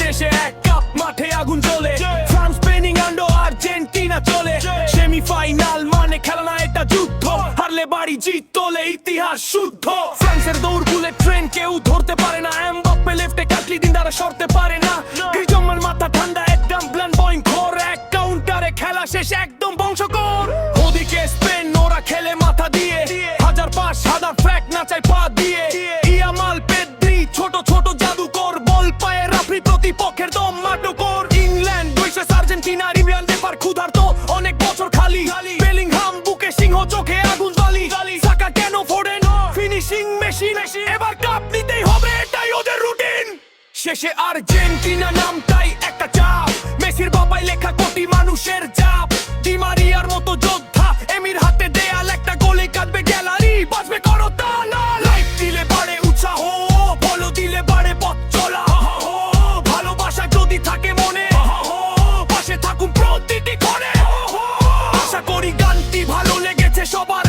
শেষে এক কাপ মাঠে আগুন জ্বলে, ফ্রান্স স্পেন ইংল্যান্ড ও আর্জেন্টিনা চলে। সেমিফাইনাল মানে খেলা না, এটা যুদ্ধ, হারলে বাড়ি, জিত তোলে ইতিহাস শুদ্ধ। ফ্রান্সের দৌড় বুলেট ট্রেন, কেউ ধরতে পারে না। এমবাপ্পে লেফটে কাটলি দিন দ্বারা সরতে পারে না। গ্রিজমান মাথা ঠান্ডা, একদম প্ল্যান পয়েন্ট খোর, এক কাউন্টারে খেলা শেষ একদম বংশকর। ওদিকে স্পেন, ওরা খেলে মাথা দিয়ে, হাজার পাস হাজার ফ্যাক নাচায় পা দিয়ে। ইয়ামাল পেদ্রি ছোট ছোট জাদুকর, বল পায়ে রাফরি প্রতিপক্ষের দম মাটকর। ইংল্যান্ড ভার্সেস আর্জেন্টিনা, রিভিয়ান দেপার ক্ষুধার্ত অনেক বছর খালি। বেলিংহাম বুকে সিংহ, চোখে আগুন জ্বালি। সাকা কেন ফোড়েন, ফিনিশিং মেশিন, এবার কাপ নিতেই হবে, এটাই ওদের রুটিন। শেষে আর্জেন্টিনা নামটাই একটা চাপ, মেসির বাবাই লেখা কোটি মানুষের চাপ। ডি মারিয়ার মতো যোদ্ধা, এমির হাতে দেয়াল, একটা গোলে কাটবে গ্যালারি, বাজবে করতালি। লাইফ দিলে বাড়ে উৎসাহ, ফলো দিলে বাড়ে পথ চলা। ভালোবাসা যদি থাকে মনে, পাশে থাকুন প্রতিটি ক্ষণে। আশা করি গানটি ভালো লেগেছে সবার।